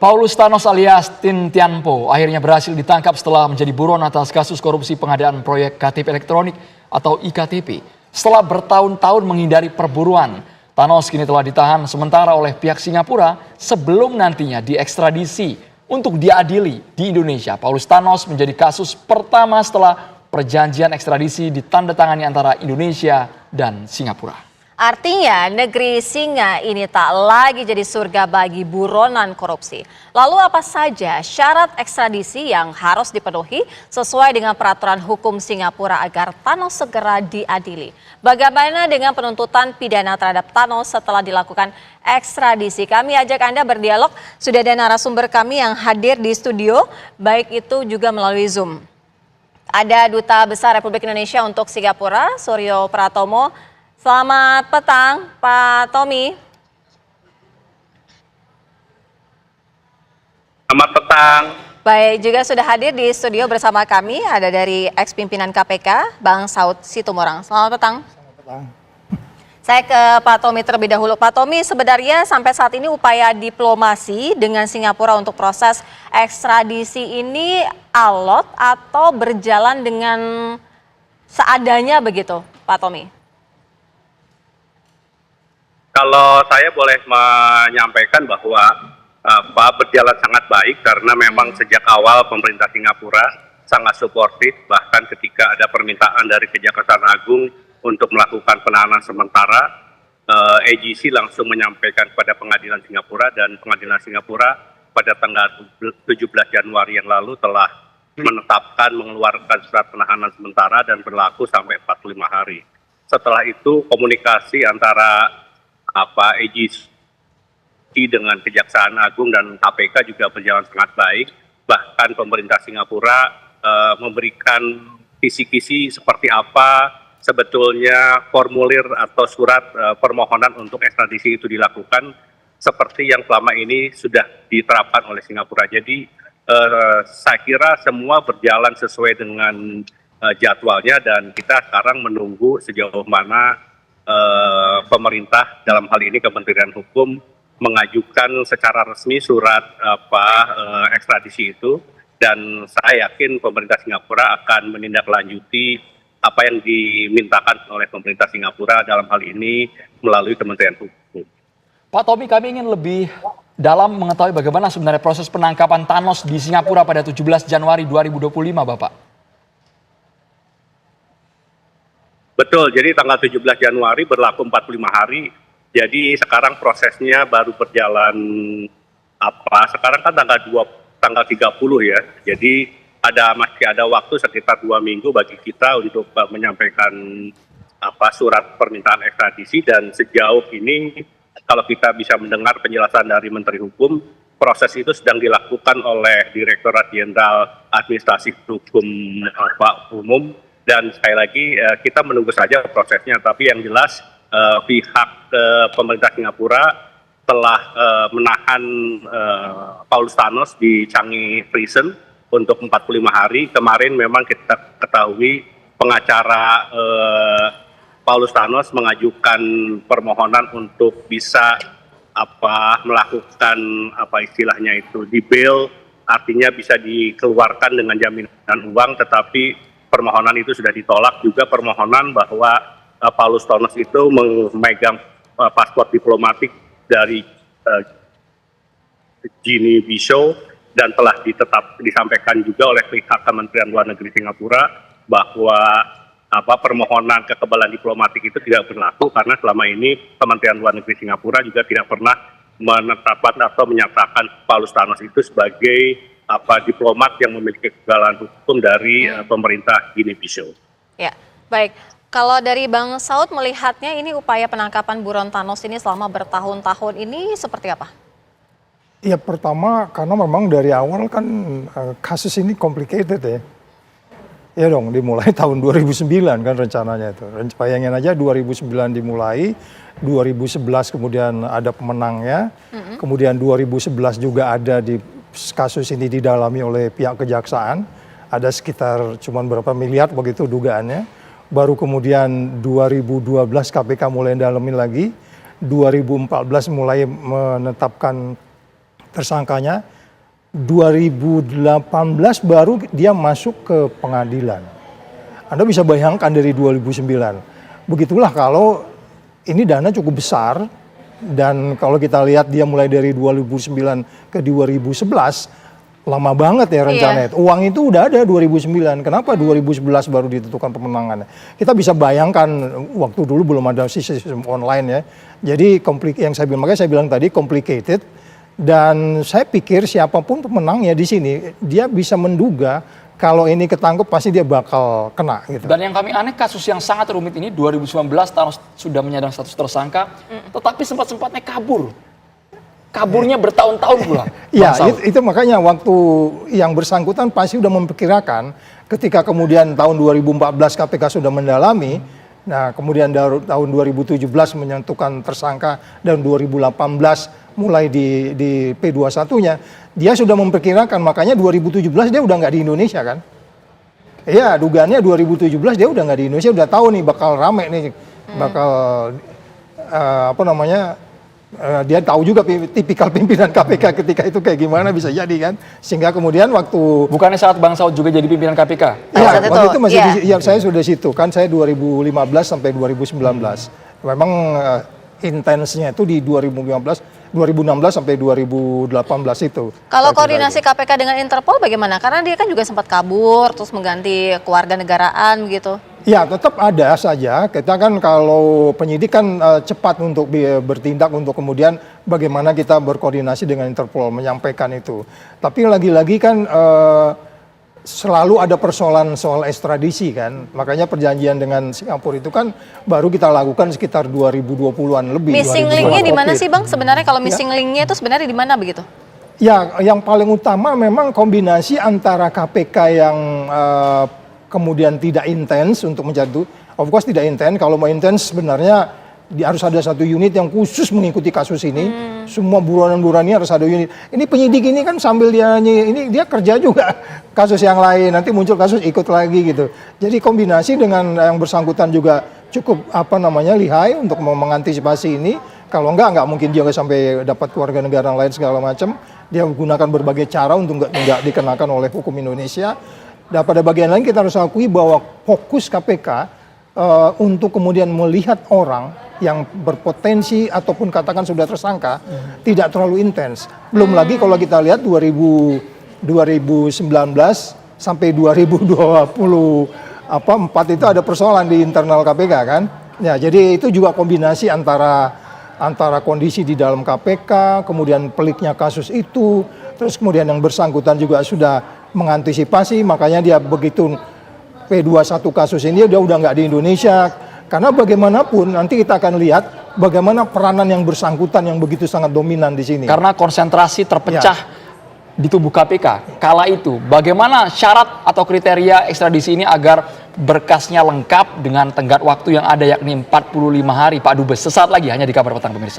Paulus Thanos alias Tin Tianpo akhirnya berhasil ditangkap setelah menjadi buron atas kasus korupsi pengadaan proyek KTP elektronik atau IKTP. Setelah bertahun-tahun menghindari perburuan, Thanos kini telah ditahan sementara oleh pihak Singapura sebelum nantinya diekstradisi untuk diadili di Indonesia. Paulus Thanos menjadi kasus pertama setelah perjanjian ekstradisi ditandatangani antara Indonesia dan Singapura. Artinya negeri singa ini tak lagi jadi surga bagi buronan korupsi. Lalu apa saja syarat ekstradisi yang harus dipenuhi sesuai dengan peraturan hukum Singapura agar Thanos segera diadili? Bagaimana dengan penuntutan pidana terhadap Thanos setelah dilakukan ekstradisi? Kami ajak Anda berdialog, sudah ada narasumber kami yang hadir di studio, baik itu juga melalui Zoom. Ada Duta Besar Republik Indonesia untuk Singapura, Suryo Pratomo. Selamat petang, Pak Tommy. Selamat petang. Baik, juga sudah hadir di studio bersama kami, ada dari ex-pimpinan KPK, Bang Saud Situmorang. Selamat petang. Selamat petang. Saya ke Pak Tommy terlebih dahulu. Pak Tommy, sebenarnya sampai saat ini upaya diplomasi dengan Singapura untuk proses ekstradisi ini alot atau berjalan dengan seadanya begitu, Pak Tommy? Kalau saya boleh menyampaikan bahwa berjalan sangat baik karena memang sejak awal pemerintah Singapura sangat suportif, bahkan ketika ada permintaan dari Kejaksaan Agung untuk melakukan penahanan sementara, AGC langsung menyampaikan kepada pengadilan Singapura dan pengadilan Singapura pada tanggal 17 Januari yang lalu telah menetapkan mengeluarkan surat penahanan sementara dan berlaku sampai 45 hari. Setelah itu komunikasi antara AGC dengan Kejaksaan Agung dan KPK juga berjalan sangat baik. Bahkan pemerintah Singapura memberikan kisi-kisi seperti apa sebetulnya formulir atau surat permohonan untuk ekstradisi itu dilakukan seperti yang selama ini sudah diterapkan oleh Singapura. Jadi saya kira semua berjalan sesuai dengan jadwalnya dan kita sekarang menunggu sejauh mana pemerintah dalam hal ini Kementerian Hukum mengajukan secara resmi surat ekstradisi itu, dan saya yakin pemerintah Singapura akan menindaklanjuti apa yang dimintakan oleh pemerintah Singapura dalam hal ini melalui Kementerian Hukum. Pak Tommy, kami ingin lebih dalam mengetahui bagaimana sebenarnya proses penangkapan Thanos di Singapura pada 17 Januari 2025, Bapak. Betul, jadi tanggal 17 Januari berlaku 45 hari, jadi sekarang prosesnya baru berjalan sekarang kan tanggal 30 ya, jadi masih ada waktu sekitar 2 minggu bagi kita untuk menyampaikan surat permintaan ekstradisi, dan sejauh ini kalau kita bisa mendengar penjelasan dari Menteri Hukum, proses itu sedang dilakukan oleh Direktorat Jenderal Administrasi Hukum Umum. Dan sekali lagi kita menunggu saja prosesnya, tapi yang jelas pihak pemerintah Singapura telah menahan Paulus Thanos di Changi Prison untuk 45 hari. Kemarin memang kita ketahui pengacara Paulus Thanos mengajukan permohonan untuk bisa melakukan istilahnya itu di bail, artinya bisa dikeluarkan dengan jaminan uang, tetapi permohonan itu sudah ditolak. Juga permohonan bahwa Paulus Thanos itu memegang paspor diplomatik dari Guinea Bissau, dan telah disampaikan juga oleh pihak Kementerian Luar Negeri Singapura bahwa permohonan kekebalan diplomatik itu tidak berlaku karena selama ini Kementerian Luar Negeri Singapura juga tidak pernah menetapkan atau menyatakan Paulus Thanos itu sebagai diplomat yang memiliki kekebalan hukum dari pemerintah Guinea Bissau. Ya, baik. Kalau dari Bang Saud melihatnya ini upaya penangkapan buron Thanos ini selama bertahun-tahun ini seperti apa? Ya, pertama karena memang dari awal kan kasus ini complicated ya. Ya dong, dimulai tahun 2009 kan rencananya itu. Bayangin aja 2009 dimulai, 2011 kemudian ada pemenangnya, kemudian 2011 juga ada di kasus ini didalami oleh pihak kejaksaan, ada sekitar cuman berapa miliar begitu dugaannya. Baru kemudian 2012 KPK mulai dalamin lagi, 2014 mulai menetapkan tersangkanya, 2018 baru dia masuk ke pengadilan. Anda bisa bayangkan dari 2009. Begitulah kalau ini dana cukup besar, dan kalau kita lihat dia mulai dari 2009 ke 2011, lama banget ya rencananya. Iya. Uang itu udah ada 2009, kenapa 2011 baru ditentukan pemenangannya? Kita bisa bayangkan waktu dulu belum ada sistem online ya. Jadi yang saya bilang, makanya saya bilang tadi complicated. Dan saya pikir siapapun pemenangnya di sini, dia bisa menduga kalau ini ketangkep pasti dia bakal kena gitu. Dan yang kami aneh, kasus yang sangat rumit ini 2019 Thanos sudah menyandang status tersangka, tetapi sempat-sempatnya kabur. Kaburnya bertahun-tahun pula. Iya, itu makanya waktu yang bersangkutan pasti sudah memperkirakan ketika kemudian tahun 2014 KPK sudah mendalami, nah kemudian tahun 2017 menyentuhkan tersangka dan 2018 mulai di P21-nya, dia sudah memperkirakan, makanya 2017 dia udah nggak di Indonesia kan. Iya, dugaannya 2017 dia udah nggak di Indonesia, udah tahu nih bakal rame nih, bakal dia tahu juga tipikal pimpinan KPK ketika itu kayak gimana, bisa jadi kan. Sehingga kemudian waktu... Bukannya saat Bang Saud juga jadi pimpinan KPK? Iya, Saat waktu itu masih iya. saya sudah situ kan, saya 2015 sampai 2019. Memang intensnya itu di 2016 sampai 2018 itu. Kalau koordinasi KPK dengan Interpol bagaimana? Karena dia kan juga sempat kabur, terus mengganti kewarganegaraan gitu. Ya, tetap ada saja. Kita kan kalau penyidik kan cepat untuk bertindak untuk kemudian bagaimana kita berkoordinasi dengan Interpol menyampaikan itu. Tapi lagi-lagi kan selalu ada persoalan soal ekstradisi kan. Makanya perjanjian dengan Singapura itu kan baru kita lakukan sekitar 2020-an lebih. Missing 2020-an link-nya di mana COVID. sih Bang? Sebenarnya kalau missing link-nya itu sebenarnya di mana begitu? Ya, yang paling utama memang kombinasi antara KPK yang kemudian tidak intens untuk mencari, of course tidak intens. Kalau mau intens sebenarnya harus ada satu unit yang khusus mengikuti kasus ini. Semua buronan-buronan harus ada unit. Ini penyidik ini kan sambil dia kerja juga kasus yang lain. Nanti muncul kasus ikut lagi gitu. Jadi kombinasi dengan yang bersangkutan juga cukup lihai untuk mengantisipasi ini. Kalau nggak mungkin dia nggak sampai dapat kewarganegaraan lain segala macam. Dia menggunakan berbagai cara untuk nggak dikenakan oleh hukum Indonesia. Dan pada bagian lain kita harus akui bahwa fokus KPK untuk kemudian melihat orang yang berpotensi ataupun katakan sudah tersangka tidak terlalu intens. Belum lagi kalau kita lihat 2019 sampai 2024 itu ada persoalan di internal KPK kan. Ya, jadi itu juga kombinasi antara kondisi di dalam KPK, kemudian peliknya kasus itu, terus kemudian yang bersangkutan juga sudah mengantisipasi, makanya dia begitu P21 kasus ini dia udah nggak di Indonesia. Karena bagaimanapun nanti kita akan lihat bagaimana peranan yang bersangkutan yang begitu sangat dominan di sini. Karena konsentrasi terpecah di tubuh KPK. Kala itu, bagaimana syarat atau kriteria ekstradisi ini agar berkasnya lengkap dengan tenggat waktu yang ada yakni 45 hari, Pak Dubes. Sesaat lagi hanya di Kabar Petang pemirsa.